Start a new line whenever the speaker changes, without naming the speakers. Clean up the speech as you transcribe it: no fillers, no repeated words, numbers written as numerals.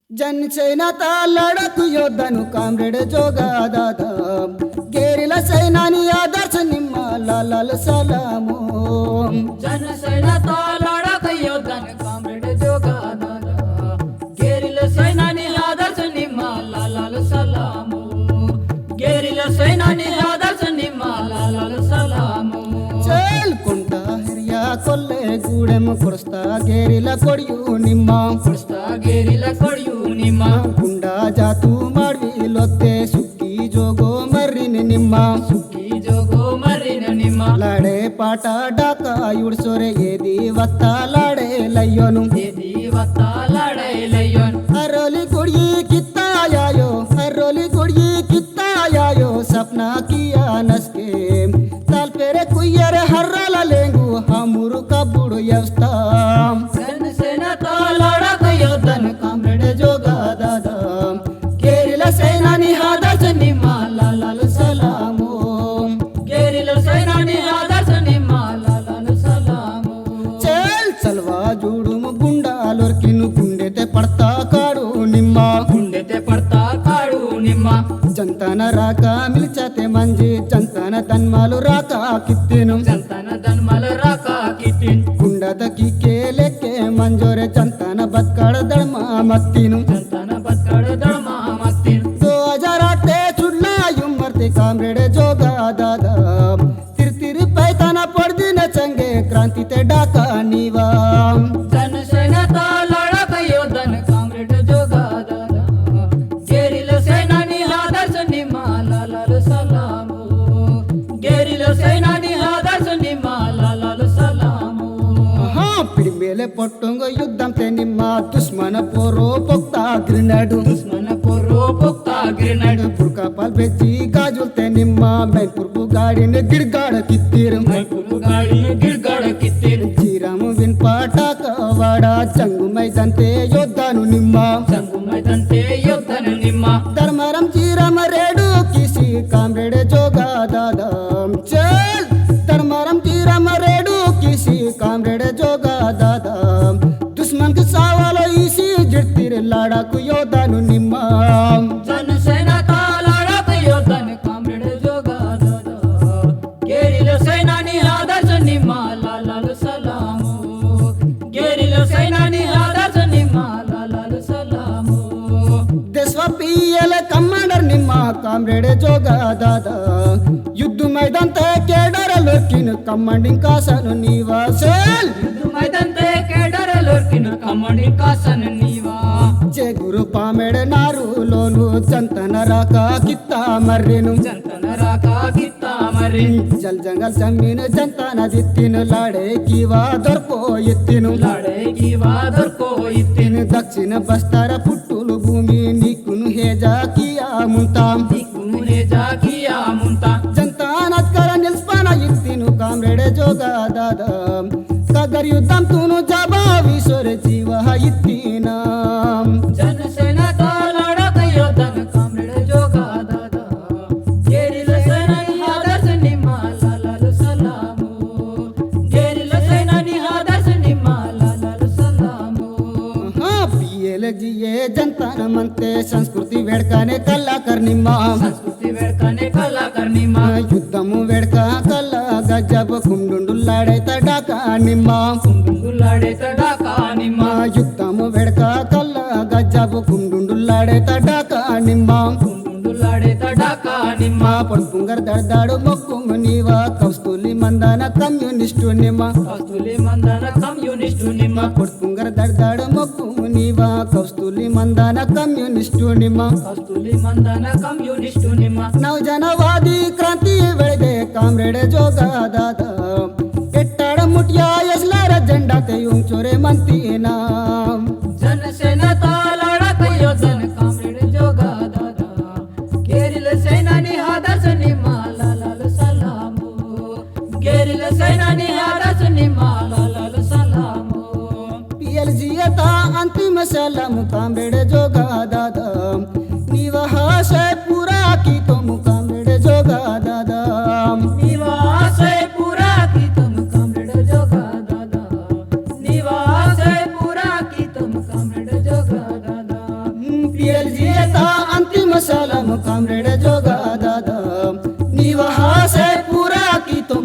जनसेनाचा लढत योद्धनु comrade जोगादाದ guerrilla सैनानी आदर्श ನಿಮ್ಮ लाल ಸಲಾಮು
जनसेनाचा लढत योद्धनु काम्रेड जोगादाದ गेरिला सैनानी आदर्श ನಿಮ್ಮ लाल ಸಲಾಮು गेरिला सैनानी आदर्श ನಿಮ್ಮ लाल ಸಲಾಮು
चल कोणता हरिया कोल्ले गूडेम ಕೊಡಿಸ್ತಾ गेरिला ಕೊಡಿಯು ನಿಮ್ಮ
ಕೊಡಿಸ್ತಾ गेरिला ಕೊಡಿಯು ನಿಮ್ಮ
ಗುಂಡಾ ಜಾತು ಮಾಡ್ವಿ ಲೊತ್ತೆ ಸುಕ್ಕಿ ಜೋಗೋ ಮರ್ರಿನ ನಿಮ್ಮ
ಸುಕ್ಕಿ ಜೋಗೋ ಮರ್ರಿನ ನಿಮ್ಮ
लाडे पाटा डाका युडसोरे येदी वत्ता लाडे लय्योनु
येदी वत्ता लाडे लय्योनु
हरोली गुड़ी कित्ता आयो हरोली गुड़ी कित्ता आयो सपना किया नसके ताल पेरे कुयरे हर्राला लेंगु हमूरु कबुडु यवस्था
जनसेनाचा लढत योद्धनु काम्रेड जोगादाದ
गेरिला सैनानी आदर्श ನಿಮ್ಮ लाल ಸಲಾಮು
गेरिला सैनानी आदर्श ನಿಮ್ಮ लाल ಸಲಾಮು
चल चलवा जुडुम गुंडा लोर्किनु गुंडेते पडता काಡು ನಿಮ್ಮ
ಗುಂಡೆತೆ ಪಡ್ತಾ ಕಾಡು ನಿಮ್ಮ
जनताना राका मिलचाते मंजी जनताना तन्मालु राका कित्तीनु
जनताನ ದನ್ಮಲ ರಾಕ ಕಿಟ್ಟಿನ್
गुंडाದ कीके लेके मंजोरे जनताना बत्काड दळमा मत्तीनु
जनताನ ಬತ್ಕಡ ದಳಮ ಮತ್ತಿನ್
2008 चुडला युमर्ते काम्रेड जोगादाದ तिरतिरी पैताना पडदिन चंगे क्रांती ते डाका नीवा
जनसेनाचा लढत योद्धनु काम्रेड जोगाದಾದ गेरिला सैनानी आदर्श ನಿಮ್ಮ लाल ಸಲಾಮು गेरिला सैनानी आदर्श ನಿಮ್ಮ लाल ಸಲಾಮು
हाँ पिಡಿ ಮೇಲೆ ಪೊಟ್ಟಂಗ ಯುದ್ಧಂತೆ ನಿಮ್ಮ दुश्मन पोरो पोक्ता ग्रेनेडु
दुश्मन पोरो पोक्ता ग्रेनेड
ಪುರ್ಕಾಪಾಲ್ ಬೆಚ್ಚಿ ಗಾಜುಲ್ತೆ ನಿಮ್ಮ ಮೈಪುರ್ಪು ಗಾಡಿನ ಗಿಡ್ಗಾಡ ಕಿತ್ತೀರು
ಮೈಪುರು ಗಾಡಿ ಗಿಡ್ಗಾಡ ಕಿತ್ತಿನ್
ಶ್ರೀರಾಮ ವಿನ್ ಪಾಠಕ ವಾಡ ಚಂಗು ಮೈದಂತೆ ಯೋದ್ಧನು ನಿಮ್ಮ
ಸಂಗು ಮೈದಂತೆ ಯೋಧನು ನಿಮ್ಮ
ಧರ್ಮರಂ ಶ್ರೀರಾಮ ರೇಡು ಕಿಸಿ ಕಾಮ್ರೇಡ್ ಜೋಗಾದಾದ ಚಲ್ ಧರ್ಮರಂ ಶ್ರೀರಾಮ ರೇಡು ಕಿಸಿ ಕಾಮ್ರೇಡ್ ಜೋಗಾದಾದ दुश्मन के सावाल इसी जिಡ್ತಿರ लाडाकु ಯೋಧನು ನಿಮ್ಮ
जनसेनाचा लढत योद्धनु काम्रेड जोगादाದ गेरिला सैनानी आदर्श ನಿಮ್ಮ लाल ಸಲಾಮು गेरिला सैनानी आदर्श ನಿಮ್ಮ लाल ಸಲಾಮು
देशव्यापीयल कमांडर ನಿಮ್ಮ ಕಾಮ್ರೇಡ್ ಜೋಗಾದಾದ युद्ध मैदान ते केडर लोकिन कमांडिंग कासन नीवा चल
मैदानते केडर लोर्किन कमांडिंग कासन नीवा
चे गुरु पामेड नारू लोनु चंतन राका कित्ता मर्रेनु
जनतन राಕ ಕಿತ್ತ ಮರಿ
जल जंगल जमीन जनताना दित्तिन लाडे कीवा दर्पो ಎತ್ತಿनु
लाडे कीवा दೊರ್ಕೋ ಇತ್ತಿನ
दक्षिण बस्तार पुट्टुलु भूमि निकुनु हेजा किया मुंता
दिಕ್ಕುನೆ ಜಾಕಿಯ ಮುಂತ
जनतानात करा निल्स्पाना इत्तिनु काम्रेड जोगादाद कगर युद्धम तुनु जबा विश्वर जीव इत्तिना
जनसेनाचा लढत योद्धनु काम्रेड जोगाದಾದ गेरिला सैनानी आदर्श ನಿಮ್ಮ लाल ಸಲಾಮು गेरिला सैनानी आदर्श ನಿಮ್ಮ लाल ಸಲಾಮು
हाँ पियल जिये जनतान मनते संस्कृति वेडकाने कलाकार ನಿಮ್ಮ
संस्कृती वेडकाने कलाकार ನಿಮ್ಮ
ಯುದ್ಧಮು वेडका कला गजब कुंडुंडु लाडैत डाका ನಿಮ್ಮ
ಗುಂಡುಲಾಡೆ ತಡಕ ನಿಮ್ಮ
ಯುದ್ಧಮು वेडका कला गजब कुंडुंडु लाडैत डाका ನಿಮ್ಮ
ಗುಂಡುಲಾಡೆ ತಡಕ ನಿಮ್ಮ
ಪಡ್ಪುಂಗರ್ ದಡ್ದಾಡು ಮೊಕ್ಕುಂಗು ನೀವ ಕೌಸ್ತೂಲಿ ಮಂದಾನ ಕಮ್ಯುನಿಸ್ಟು ನಿಮ್ಮ
ಕಸ್ತೂಲಿ ಮಂದನ ಕಮ್ಯುನಿಸ್ಟು ನಿಮ್ಮ
ಪಡ್ಪುಂಗರ್ ದಡ್ದಾಡು ಮೊಕ್ಕುಂಗು ನೀವ ಕೌಸ್ತೂಲಿ ಮಂದಾನ ಕಮ್ಯುನಿಸ್ಟು ನಿಮ್ಮ
ಕಸ್ತೂಲಿ ಮಂದನ ಕಮ್ಯುನಿಸ್ಟು ನಿಮ್ಮ
ನವಜನವಾದಿ ಕ್ರಾಂತಿ ಬೆಳೆದೆ ಕಾಮ್ರೇಡ್ ಜೋಗಾದಾದ ಎಟ್ಟಾಡ ಮುಟ್ಯ ಎಸ್ಲಾರ ಜೆಂಡಾತೆ ಉಂಚೋರೆ ಮಂತೀನ
जनसेनाचा लढत योद्धनु काम्रेड जोगादाದ गेरिला सैनानी आदर्श ನಿಮ್ಮ लाल ಸಲಾಮು गेरिला सैनानी आदर्श ನಿಮ್ಮ लाल ಸಲಾಮು
PLG येता अंतिम सलाम काम्रेड जोगादाद ನೀವ ಹಾಸೆ ಪೂರಾ की तुम काम्रेड जोगादाद
निवास पूरा की तुम काम्रेड जोगादाದ निवास पूरा
सलाम कामरेड जोगा दादा निवा हासे पुरा की तो